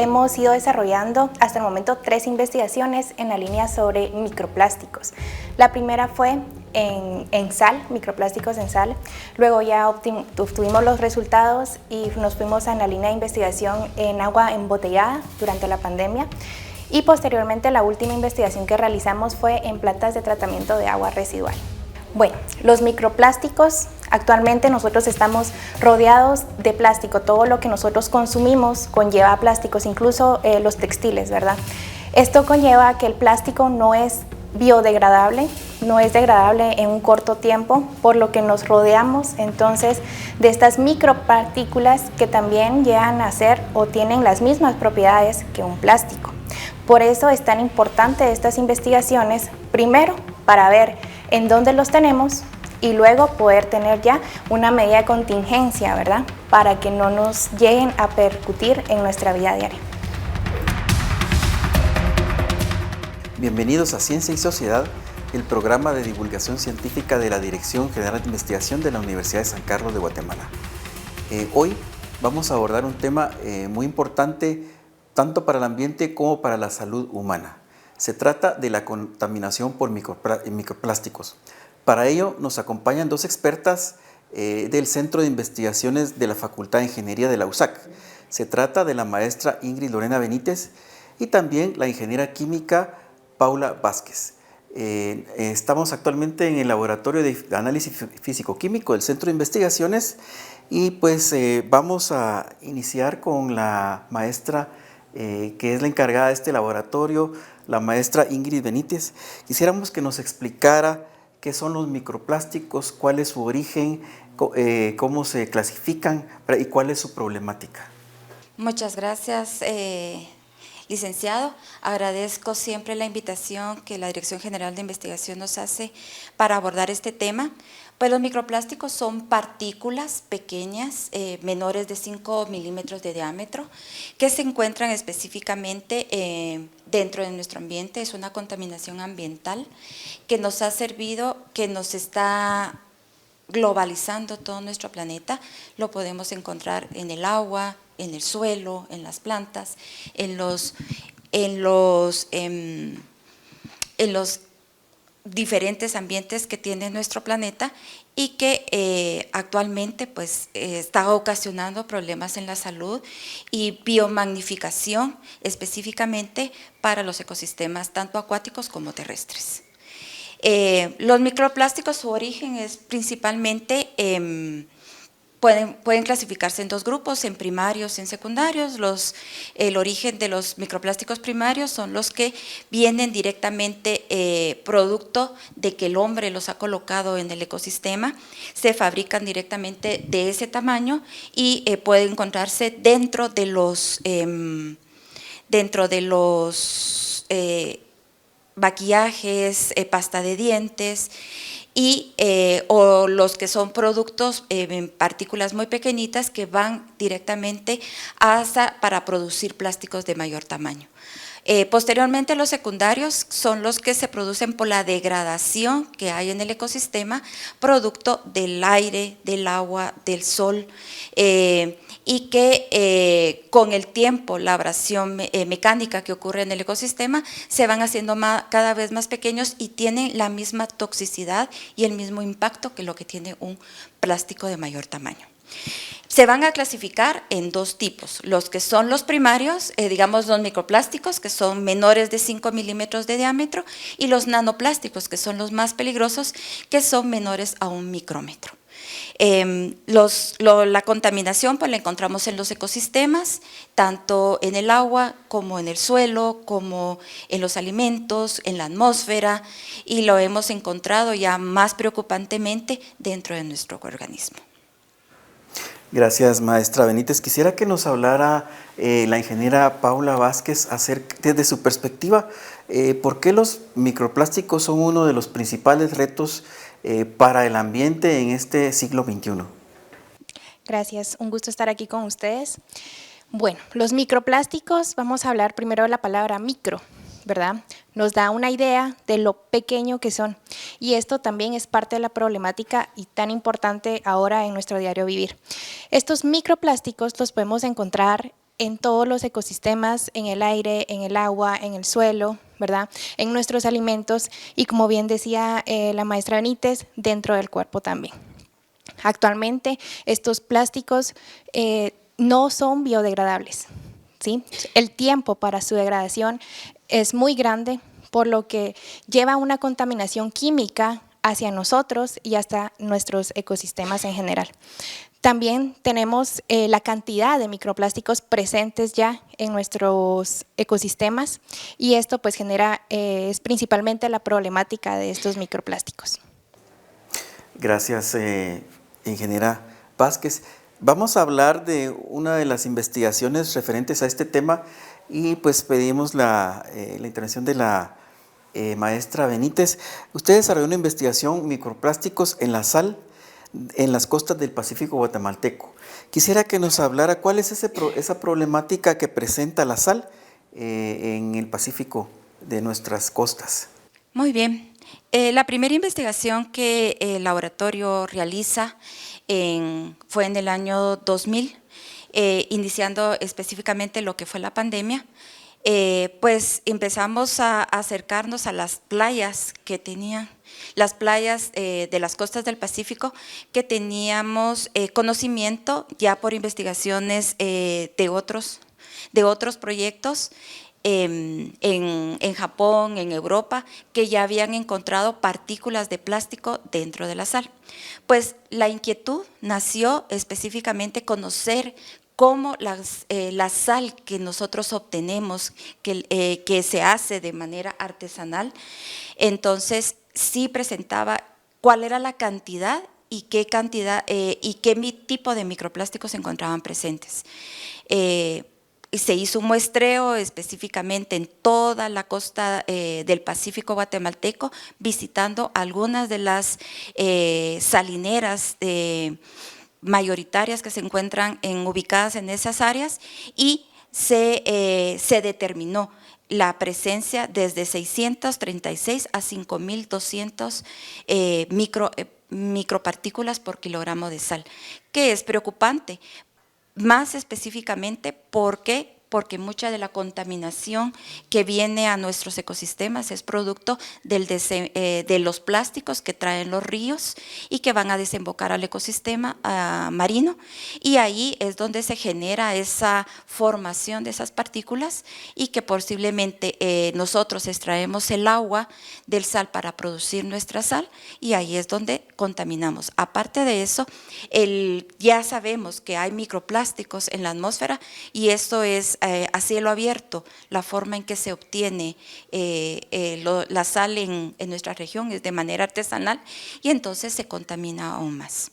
hemos ido desarrollando hasta el momento 3 investigaciones en la línea sobre microplásticos. La primera fue en sal, microplásticos en sal. Luego ya obtuvimos los resultados y nos fuimos en la línea de investigación en agua embotellada durante la pandemia. Y posteriormente la última investigación que realizamos fue en plantas de tratamiento de agua residual. Bueno, los microplásticos, actualmente nosotros estamos rodeados de plástico. Todo lo que nosotros consumimos conlleva plásticos, incluso los textiles, ¿verdad? Esto conlleva que el plástico no es biodegradable, no es degradable en un corto tiempo, por lo que nos rodeamos entonces de estas micropartículas que también llegan a ser o tienen las mismas propiedades que un plástico. Por eso es tan importante estas investigaciones, primero para ver en dónde los tenemos y luego poder tener ya una medida de contingencia, ¿verdad? Para que no nos lleguen a percutir en nuestra vida diaria. Bienvenidos a Ciencia y Sociedad, el programa de divulgación científica de la Dirección General de Investigación de la Universidad de San Carlos de Guatemala. Hoy vamos a abordar un tema muy importante tanto para el ambiente como para la salud humana. Se trata de la contaminación por microplásticos. Para ello nos acompañan 2 expertas del Centro de Investigaciones de la Facultad de Ingeniería de la USAC. Se trata de la maestra Ingrid Lorena Benítez y también la ingeniera química Paula Vázquez. Estamos actualmente en el Laboratorio de Análisis Físico-Químico del Centro de Investigaciones y pues vamos a iniciar con la maestra que es la encargada de este laboratorio, la maestra Ingrid Benítez. Quisiéramos que nos explicara qué son los microplásticos, cuál es su origen, cómo se clasifican y cuál es su problemática. Muchas gracias, licenciado. Agradezco siempre la invitación que la Dirección General de Investigación nos hace para abordar este tema. Pues los microplásticos son partículas pequeñas, menores de 5 milímetros de diámetro, que se encuentran específicamente dentro de nuestro ambiente. Es una contaminación ambiental que nos ha servido, que nos está globalizando todo nuestro planeta. Lo podemos encontrar en el agua, en el suelo, en las plantas, en los diferentes ambientes que tiene nuestro planeta y que actualmente pues, está ocasionando problemas en la salud y biomagnificación específicamente para los ecosistemas tanto acuáticos como terrestres. Los microplásticos, su origen es principalmente Pueden clasificarse en 2 grupos, en primarios y en secundarios. El origen de los microplásticos primarios son los que vienen directamente producto de que el hombre los ha colocado en el ecosistema, se fabrican directamente de ese tamaño y pueden encontrarse dentro de los maquillajes, pasta de dientes, o los que son productos en partículas muy pequeñitas que van directamente para producir plásticos de mayor tamaño. Posteriormente los secundarios son los que se producen por la degradación que hay en el ecosistema, producto del aire, del agua, del sol, y que con el tiempo, la abrasión mecánica que ocurre en el ecosistema, se van haciendo cada vez más pequeños y tienen la misma toxicidad y el mismo impacto que lo que tiene un plástico de mayor tamaño. Se van a clasificar en 2 tipos, los que son los primarios, digamos los microplásticos, que son menores de 5 milímetros de diámetro, y los nanoplásticos, que son los más peligrosos, que son menores a 1 micrómetro. La contaminación pues la encontramos en los ecosistemas, tanto en el agua como en el suelo, como en los alimentos, en la atmósfera, y lo hemos encontrado ya más preocupantemente dentro de nuestro organismo. Gracias, maestra Benítez. Quisiera que nos hablara la ingeniera Paula Vázquez desde su perspectiva, ¿por qué los microplásticos son uno de los principales retos para el ambiente en este siglo XXI? Gracias, un gusto estar aquí con ustedes. Bueno, los microplásticos, vamos a hablar primero de la palabra micro, ¿verdad? Nos da una idea de lo pequeño que son y esto también es parte de la problemática y tan importante ahora en nuestro diario vivir. Estos microplásticos los podemos encontrar en todos los ecosistemas, en el aire, en el agua, en el suelo, ¿verdad? En nuestros alimentos y, como bien decía la maestra Benítez, dentro del cuerpo también. Actualmente estos plásticos no son biodegradables, ¿sí? El tiempo para su degradación es muy grande, por lo que lleva una contaminación química hacia nosotros y hasta nuestros ecosistemas en general. También tenemos la cantidad de microplásticos presentes ya en nuestros ecosistemas y esto pues genera es principalmente la problemática de estos microplásticos. Gracias, ingeniera Vázquez. Vamos a hablar de una de las investigaciones referentes a este tema y pues pedimos la intervención de la maestra Benítez. Usted desarrolló una investigación microplásticos en la sal en las costas del Pacífico guatemalteco. Quisiera que nos hablara cuál es esa problemática que presenta la sal en el Pacífico de nuestras costas. Muy bien. La primera investigación que el laboratorio realiza fue en el año 2000, iniciando específicamente lo que fue la pandemia. Pues empezamos a acercarnos a las playas que tenían, las playas de las costas del Pacífico, que teníamos conocimiento ya por investigaciones de otros proyectos en Japón, en Europa, que ya habían encontrado partículas de plástico dentro de la sal. Pues la inquietud nació específicamente conocer cómo la sal que nosotros obtenemos, que se hace de manera artesanal, entonces sí presentaba cuál era la cantidad y qué tipo de microplásticos se encontraban presentes. Se hizo un muestreo específicamente en toda la costa del Pacífico guatemalteco, visitando algunas de las salineras mayoritarias que se encuentran ubicadas en esas áreas y se determinó la presencia desde 636 a 5.200 micropartículas por kilogramo de sal, que es preocupante, más específicamente porque mucha de la contaminación que viene a nuestros ecosistemas es producto de los plásticos que traen los ríos y que van a desembocar al ecosistema marino, y ahí es donde se genera esa formación de esas partículas y que posiblemente nosotros extraemos el agua del sal para producir nuestra sal y ahí es donde contaminamos. Aparte de eso, ya sabemos que hay microplásticos en la atmósfera y esto es a cielo abierto. La forma en que se obtiene la sal en nuestra región es de manera artesanal y entonces se contamina aún más.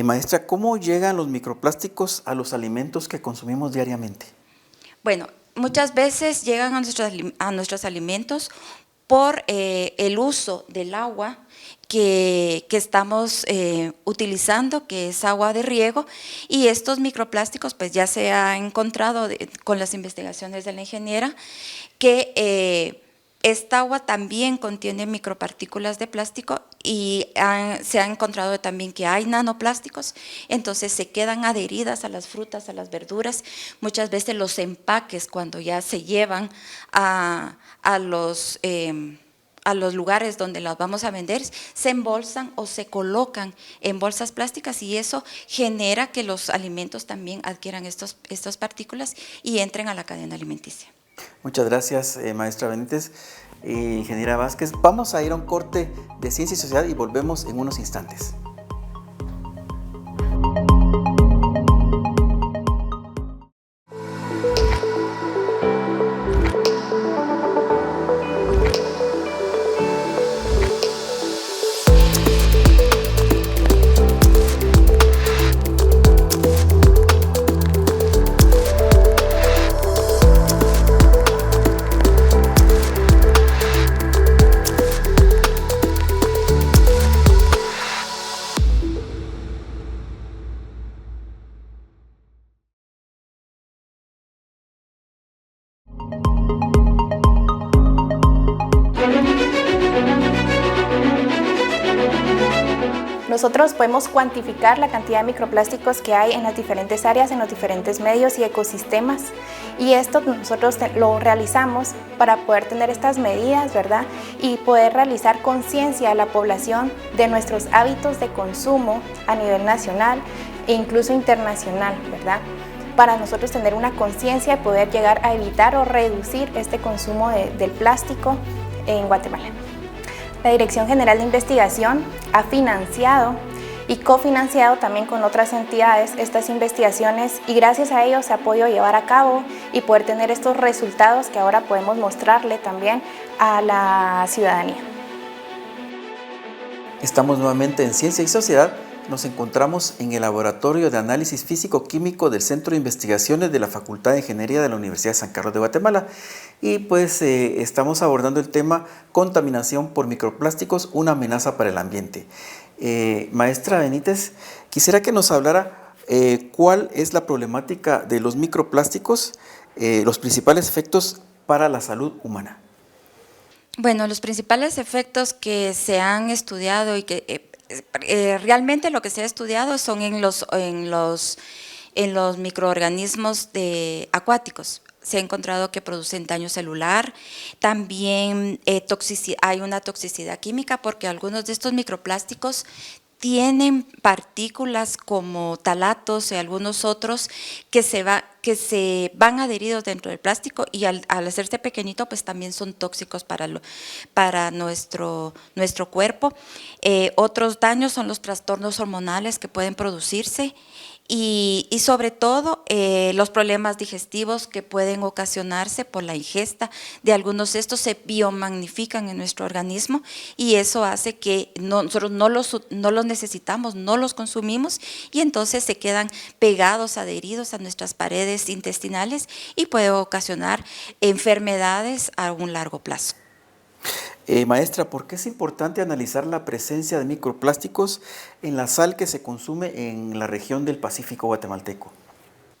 Maestra, ¿cómo llegan los microplásticos a los alimentos que consumimos diariamente? Bueno, muchas veces llegan a nuestros alimentos por el uso del agua que estamos utilizando, que es agua de riego, y estos microplásticos pues ya se ha encontrado con las investigaciones de la ingeniera que esta agua también contiene micropartículas de plástico y se ha encontrado también que hay nanoplásticos, entonces se quedan adheridas a las frutas, a las verduras. Muchas veces los empaques, cuando ya se llevan a los lugares donde las vamos a vender, se embolsan o se colocan en bolsas plásticas y eso genera que los alimentos también adquieran estas partículas y entren a la cadena alimenticia. Muchas gracias, maestra Benítez. Ingeniera Vázquez, vamos a ir a un corte de Ciencia y Sociedad y volvemos en unos instantes. Nosotros podemos cuantificar la cantidad de microplásticos que hay en las diferentes áreas, en los diferentes medios y ecosistemas, y esto nosotros lo realizamos para poder tener estas medidas, ¿verdad? Y poder realizar conciencia a la población de nuestros hábitos de consumo a nivel nacional e incluso internacional, ¿verdad? Para nosotros tener una conciencia y poder llegar a evitar o reducir este consumo del plástico en Guatemala. La Dirección General de Investigación ha financiado y cofinanciado también con otras entidades estas investigaciones, y gracias a ellos se ha podido llevar a cabo y poder tener estos resultados que ahora podemos mostrarle también a la ciudadanía. Estamos nuevamente en Ciencia y Sociedad. Nos encontramos en el Laboratorio de Análisis Físico-Químico del Centro de Investigaciones de la Facultad de Ingeniería de la Universidad de San Carlos de Guatemala, y pues estamos abordando el tema contaminación por microplásticos, una amenaza para el ambiente. Maestra Benítez, quisiera que nos hablara cuál es la problemática de los microplásticos, los principales efectos para la salud humana. Bueno, los principales efectos que se han estudiado y que realmente lo que se ha estudiado son en los microorganismos acuáticos. Se ha encontrado que producen daño celular, también hay una toxicidad química, porque algunos de estos microplásticos tienen partículas como talatos y algunos otros que se van adheridos dentro del plástico, y al hacerse pequeñito pues también son tóxicos para nuestro cuerpo. Otros daños son los trastornos hormonales que pueden producirse, y sobre todo los problemas digestivos que pueden ocasionarse por la ingesta de algunos de estos. Se biomagnifican en nuestro organismo, y eso hace que nosotros no los necesitamos, no los consumimos, y entonces se quedan pegados, adheridos a nuestras paredes intestinales, y puede ocasionar enfermedades a un largo plazo. Maestra, ¿por qué es importante analizar la presencia de microplásticos en la sal que se consume en la región del Pacífico guatemalteco?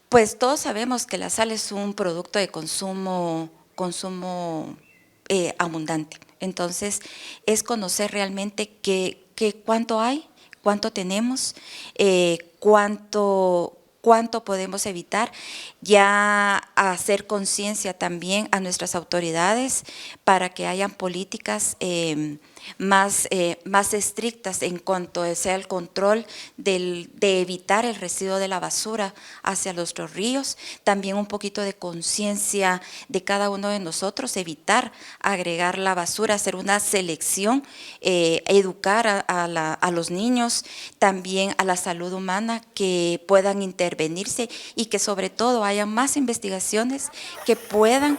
Pues todos sabemos que la sal es un producto de consumo abundante. Entonces, es conocer realmente cuánto hay, cuánto tenemos, cuánto podemos evitar, ya hacer conciencia también a nuestras autoridades para que hayan políticas más estrictas en cuanto sea el control de evitar el residuo de la basura hacia nuestros ríos. También un poquito de conciencia de cada uno de nosotros, evitar agregar la basura, hacer una selección, educar a los niños, también a la salud humana, que puedan intervenirse, y que sobre todo haya más investigaciones que puedan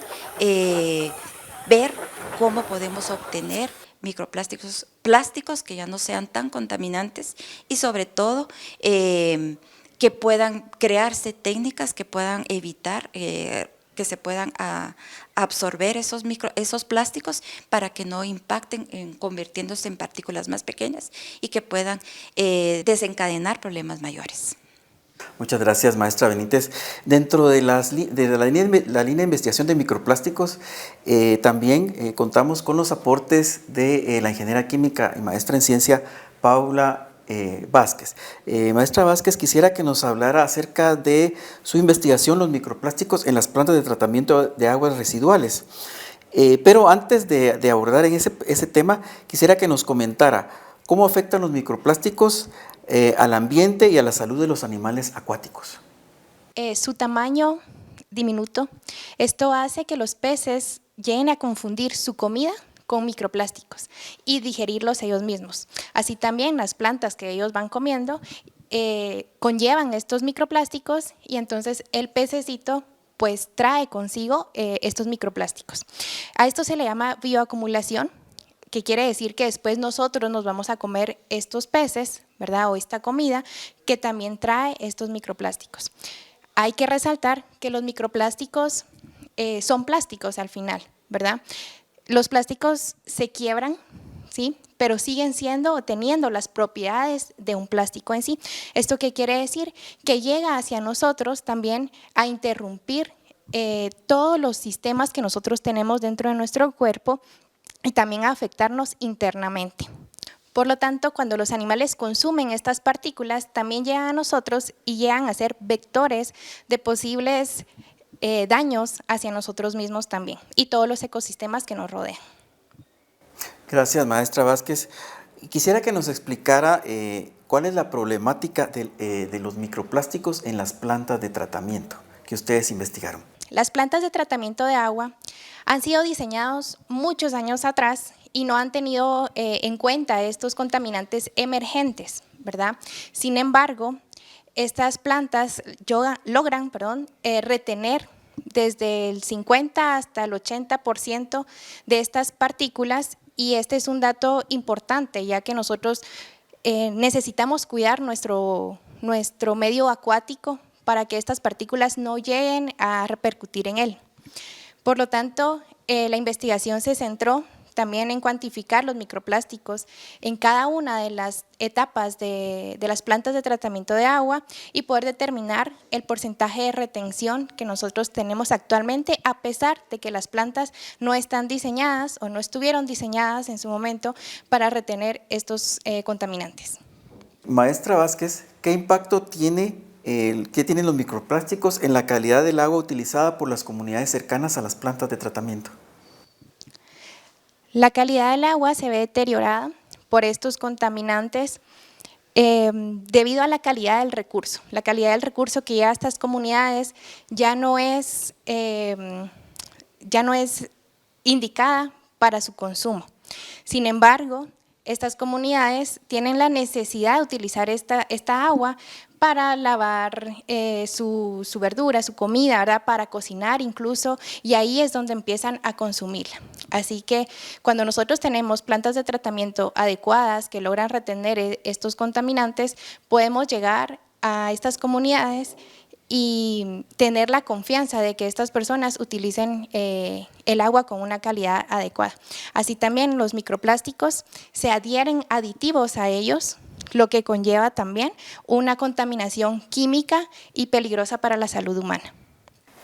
ver cómo podemos obtener plásticos que ya no sean tan contaminantes, y sobre todo que puedan crearse técnicas que puedan evitar que se puedan absorber esos plásticos, para que no impacten convirtiéndose en partículas más pequeñas y que puedan desencadenar problemas mayores. Muchas gracias, maestra Benítez. Dentro de la línea de investigación de microplásticos, también contamos con los aportes de la ingeniera química y maestra en ciencia, Paula Vázquez. Maestra Vázquez, quisiera que nos hablara acerca de su investigación, los microplásticos en las plantas de tratamiento de aguas residuales. Pero antes de abordar en ese tema, quisiera que nos comentara cómo afectan los microplásticos al ambiente y a la salud de los animales acuáticos. Su tamaño diminuto, esto hace que los peces lleguen a confundir su comida con microplásticos y digerirlos ellos mismos. Así también las plantas que ellos van comiendo conllevan estos microplásticos, y entonces el pececito pues trae consigo estos microplásticos. A esto se le llama bioacumulación, que quiere decir que después nosotros nos vamos a comer estos peces, ¿verdad? O esta comida que también trae estos microplásticos. Hay que resaltar que los microplásticos son plásticos al final, ¿verdad? Los plásticos se quiebran, ¿sí? Pero siguen siendo o teniendo las propiedades de un plástico en sí. ¿Esto qué quiere decir? Que llega hacia nosotros también a interrumpir todos los sistemas que nosotros tenemos dentro de nuestro cuerpo, y también a afectarnos internamente. Por lo tanto, cuando los animales consumen estas partículas, también llegan a nosotros y llegan a ser vectores de posibles daños hacia nosotros mismos también y todos los ecosistemas que nos rodean. Gracias, maestra Vázquez. Quisiera que nos explicara cuál es la problemática de los microplásticos en las plantas de tratamiento que ustedes investigaron. Las plantas de tratamiento de agua han sido diseñados muchos años atrás y no han tenido en cuenta estos contaminantes emergentes, ¿verdad? Sin embargo, estas plantas logran retener desde el 50 hasta el 80% de estas partículas, y este es un dato importante, ya que nosotros necesitamos cuidar nuestro medio acuático para que estas partículas no lleguen a repercutir en él. Por lo tanto, la investigación se centró también en cuantificar los microplásticos en cada una de las etapas de las plantas de tratamiento de agua y poder determinar el porcentaje de retención que nosotros tenemos actualmente, a pesar de que las plantas no están diseñadas o no estuvieron diseñadas en su momento para retener estos contaminantes. Maestra Vázquez, ¿qué impacto tienen los microplásticos en la calidad del agua utilizada por las comunidades cercanas a las plantas de tratamiento? La calidad del agua se ve deteriorada por estos contaminantes debido a la calidad del recurso. La calidad del recurso que llega a estas comunidades ya no es indicada para su consumo. Sin embargo, estas comunidades tienen la necesidad de utilizar esta agua para lavar su verdura, su comida, ¿verdad? Para cocinar incluso, y ahí es donde empiezan a consumirla. Así que cuando nosotros tenemos plantas de tratamiento adecuadas que logran retener estos contaminantes, podemos llegar a estas comunidades y tener la confianza de que estas personas utilicen el agua con una calidad adecuada. Así también los microplásticos se adhieren aditivos a ellos, lo que conlleva también una contaminación química y peligrosa para la salud humana.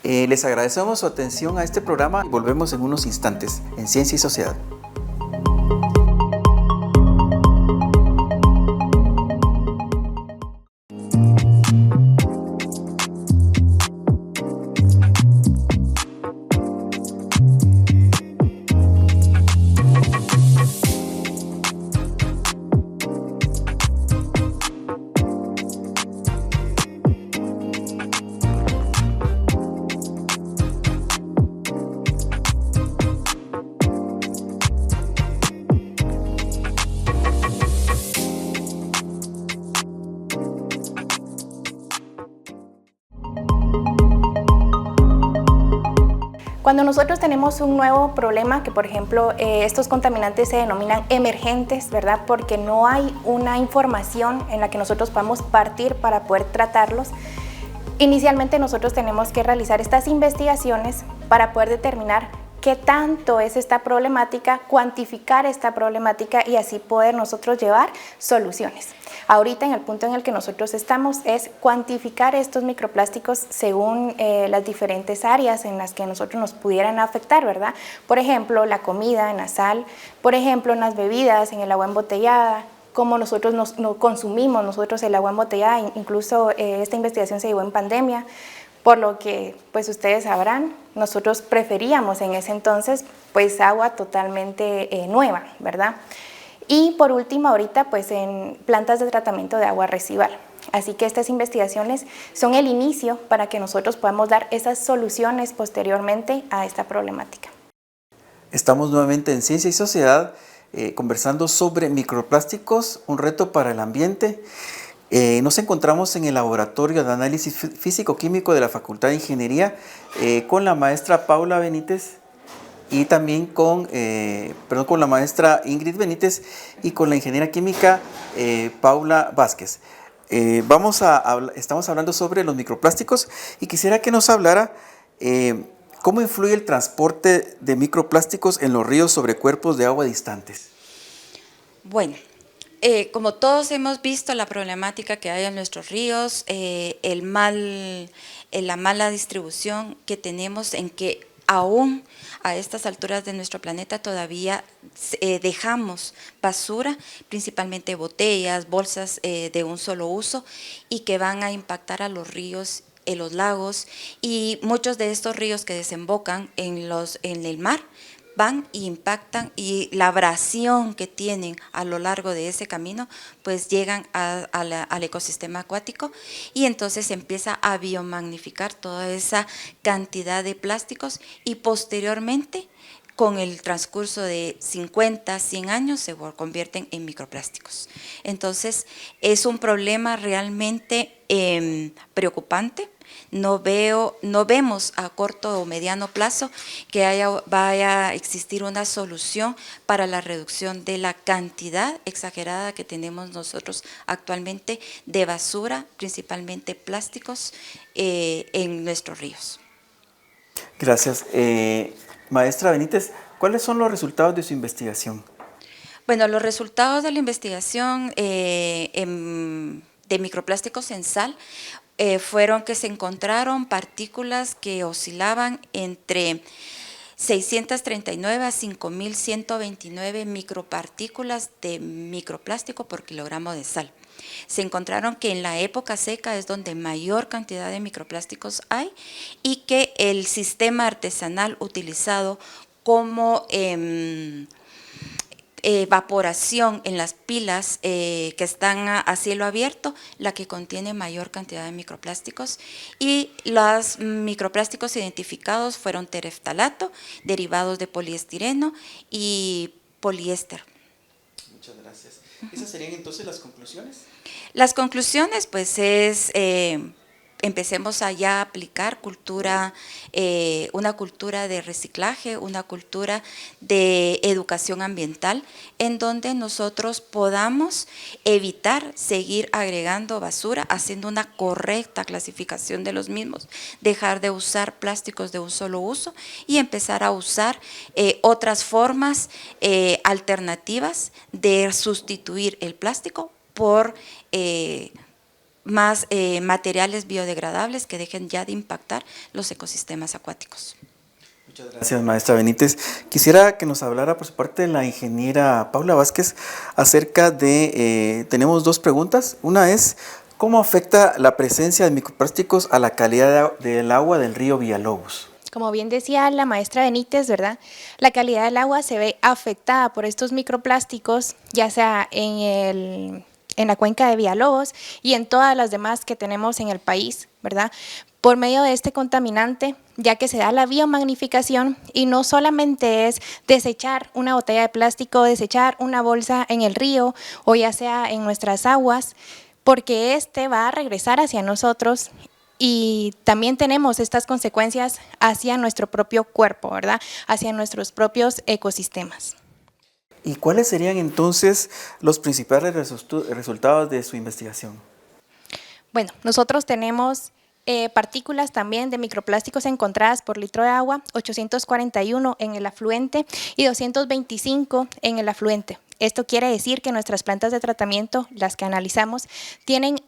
Les agradecemos su atención a este programa y volvemos en unos instantes en Ciencia y Sociedad. Cuando nosotros tenemos un nuevo problema, que por ejemplo estos contaminantes se denominan emergentes, ¿verdad? Porque no hay una información en la que nosotros podamos partir para poder tratarlos. Inicialmente nosotros tenemos que realizar estas investigaciones para poder determinar qué tanto es esta problemática, cuantificar esta problemática y así poder nosotros llevar soluciones. Ahorita en el punto en el que nosotros estamos es cuantificar estos microplásticos según las diferentes áreas en las que nosotros nos pudieran afectar, ¿verdad? Por ejemplo, la comida, en la sal, por ejemplo, en las bebidas, en el agua embotellada, cómo nosotros no consumimos nosotros el agua embotellada, incluso esta investigación se llevó en pandemia, por lo que pues ustedes sabrán, nosotros preferíamos en ese entonces pues agua totalmente nueva, ¿verdad? Y por último ahorita pues en plantas de tratamiento de agua residual. Así que estas investigaciones son el inicio para que nosotros podamos dar esas soluciones posteriormente a esta problemática. Estamos nuevamente en Ciencia y Sociedad conversando sobre microplásticos, un reto para el ambiente. Nos encontramos en el laboratorio de análisis físico-químico de la Facultad de Ingeniería con la maestra Paula Benítez y también con la maestra Ingrid Benítez y con la ingeniera química Paula Vázquez. Estamos hablando sobre los microplásticos y quisiera que nos hablara cómo influye el transporte de microplásticos en los ríos sobre cuerpos de agua distantes. Bueno, como todos hemos visto la problemática que hay en nuestros ríos, la mala distribución que tenemos en que aún a estas alturas de nuestro planeta todavía dejamos basura, principalmente botellas, bolsas de un solo uso, y que van a impactar a los ríos, en los lagos, y muchos de estos ríos que desembocan en el mar van e impactan, y la abrasión que tienen a lo largo de ese camino pues llegan al ecosistema acuático, y entonces empieza a biomagnificar toda esa cantidad de plásticos, y posteriormente con el transcurso de 50, 100 años se convierten en microplásticos. Entonces es un problema realmente preocupante. No vemos a corto o mediano plazo que vaya a existir una solución para la reducción de la cantidad exagerada que tenemos nosotros actualmente de basura, principalmente plásticos, en nuestros ríos. Gracias. Maestra Benítez, ¿cuáles son los resultados de su investigación? Bueno, los resultados de la investigación de microplásticos en sal fueron que se encontraron partículas que oscilaban entre 639 a 5.129 micropartículas de microplástico por kilogramo de sal. Se encontraron que en la época seca es donde mayor cantidad de microplásticos hay, y que el sistema artesanal utilizado como evaporación en las pilas que están a cielo abierto, la que contiene mayor cantidad de microplásticos, y los microplásticos identificados fueron tereftalato, derivados de poliestireno y poliéster. Muchas gracias. ¿Esas serían entonces las conclusiones? Las conclusiones pues es empecemos a ya aplicar una cultura de reciclaje, una cultura de educación ambiental, en donde nosotros podamos evitar seguir agregando basura, haciendo una correcta clasificación de los mismos, dejar de usar plásticos de un solo uso y empezar a usar otras formas alternativas de sustituir el plástico por más materiales biodegradables que dejen ya de impactar los ecosistemas acuáticos. Muchas gracias, maestra Benítez. Quisiera que nos hablara por su parte la ingeniera Paula Vázquez acerca de, tenemos dos preguntas. Una es, ¿cómo afecta la presencia de microplásticos a la calidad del agua del río Villalobos? Como bien decía la maestra Benítez, ¿verdad? La calidad del agua se ve afectada por estos microplásticos, ya sea en la cuenca de Villalobos y en todas las demás que tenemos en el país, ¿verdad? Por medio de este contaminante, ya que se da la biomagnificación, y no solamente es desechar una botella de plástico, desechar una bolsa en el río o ya sea en nuestras aguas, porque este va a regresar hacia nosotros. Y también tenemos estas consecuencias hacia nuestro propio cuerpo, ¿verdad? Hacia nuestros propios ecosistemas. ¿Y cuáles serían entonces los principales resultados de su investigación? Bueno, nosotros tenemos partículas también de microplásticos encontradas por litro de agua, 841 en el afluente y 225 en el afluente. Esto quiere decir que nuestras plantas de tratamiento, las que analizamos, tienen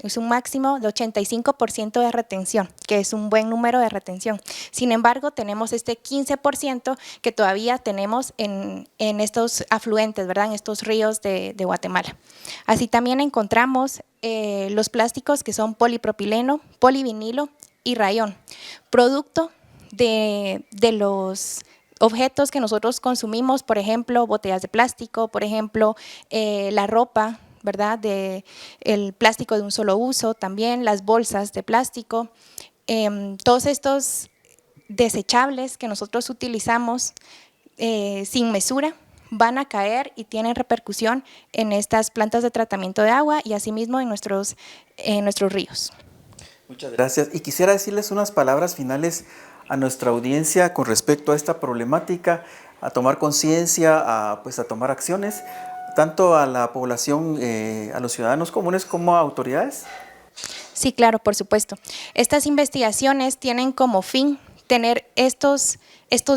es un máximo de 85% de retención, que es un buen número de retención. Sin embargo, tenemos este 15% que todavía tenemos en estos afluentes, ¿verdad? En estos ríos de Guatemala. Así también encontramos los plásticos que son polipropileno, polivinilo y rayón, producto de los objetos que nosotros consumimos, por ejemplo, botellas de plástico, por ejemplo, la ropa, ¿verdad? El plástico de un solo uso, también las bolsas de plástico, todos estos desechables que nosotros utilizamos sin mesura van a caer y tienen repercusión en estas plantas de tratamiento de agua y asimismo en nuestros ríos. Muchas gracias. Y quisiera decirles unas palabras finales a nuestra audiencia con respecto a esta problemática, a tomar conciencia, a tomar acciones, tanto a la población, a los ciudadanos comunes como a autoridades. Sí, claro, por supuesto. Estas investigaciones tienen como fin tener estos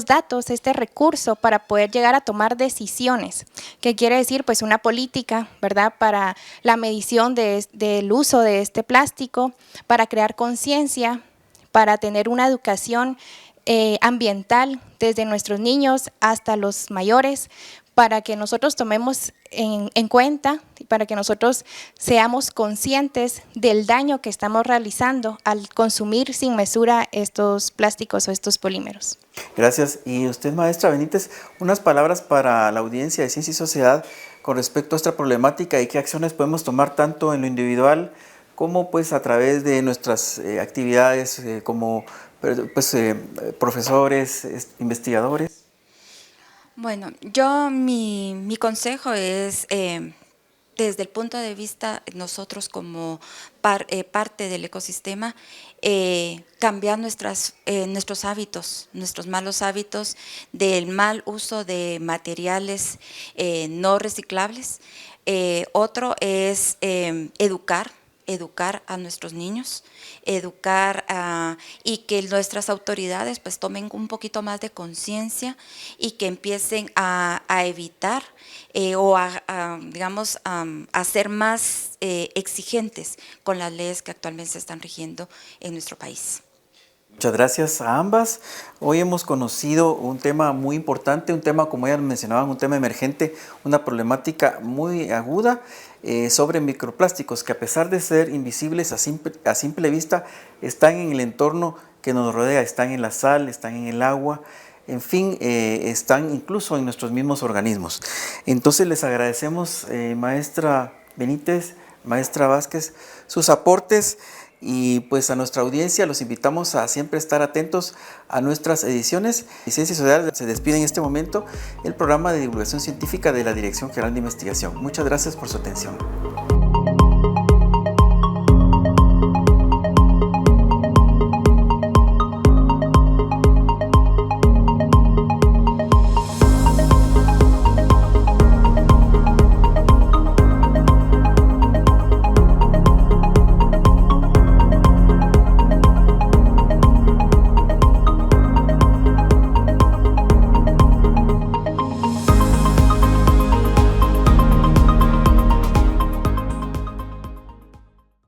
datos, este recurso para poder llegar a tomar decisiones, que quiere decir pues una política, ¿verdad? Para la medición del uso de este plástico, para crear conciencia, para tener una educación ambiental desde nuestros niños hasta los mayores, para que nosotros tomemos en cuenta y para que nosotros seamos conscientes del daño que estamos realizando al consumir sin mesura estos plásticos o estos polímeros. Gracias. Y usted, maestra Benítez, unas palabras para la audiencia de Ciencia y Sociedad con respecto a esta problemática y qué acciones podemos tomar tanto en lo individual como pues a través de nuestras actividades como pues, profesores, investigadores. Bueno, mi consejo es, desde el punto de vista nosotros como parte del ecosistema, cambiar nuestros hábitos, nuestros malos hábitos del mal uso de materiales no reciclables. Otro es educar a nuestros niños, y que nuestras autoridades pues tomen un poquito más de conciencia y que empiecen a evitar digamos, a ser más exigentes con las leyes que actualmente se están rigiendo en nuestro país. Muchas gracias a ambas. Hoy hemos conocido un tema muy importante, un tema, como ya mencionaban, un tema emergente, una problemática muy aguda sobre microplásticos que, a pesar de ser invisibles a simple vista, están en el entorno que nos rodea, están en la sal, están en el agua, en fin, están incluso en nuestros mismos organismos. Entonces les agradecemos, maestra Benítez, maestra Vázquez, sus aportes. Y pues a nuestra audiencia los invitamos a siempre estar atentos a nuestras ediciones. Y Ciencia y Sociedad se despide en este momento el programa de divulgación científica de la Dirección General de Investigación. Muchas gracias por su atención.